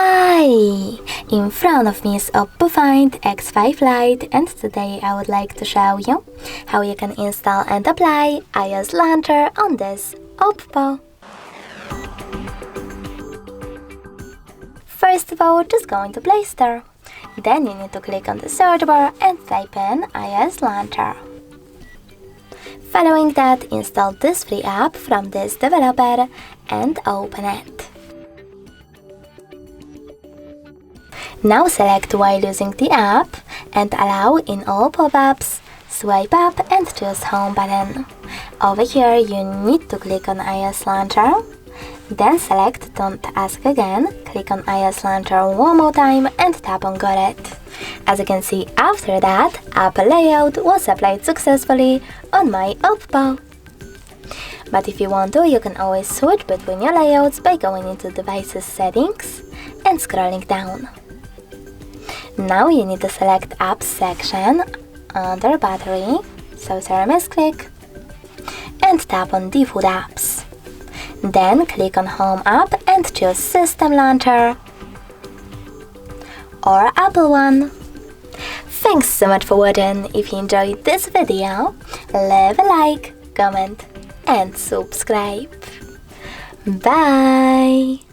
Hi! In front of me is OPPO Find X5 Lite, and today I would like to show you how you can install and apply iOS launcher on this OPPO. First of all, just go into Play Store. Then you need to click on the search bar and type in iOS launcher. Following that, install this free app from this developer and open it. Now select while using the app and allow in all pop-ups, swipe up and choose Home button. Over here you need to click on iOS launcher, then select Don't Ask Again, click on iOS launcher one more time and tap on Got it. As you can see, after that, app layout was applied successfully on my OPPO. But if you want to, you can always switch between your layouts by going into Devices Settings and scrolling down. Now you need to select Apps section under Battery, so misclick, and tap on Default Apps. Then click on Home app and choose System Launcher or Apple one. Thanks so much for watching. If you enjoyed this video, leave a like, comment and subscribe. Bye!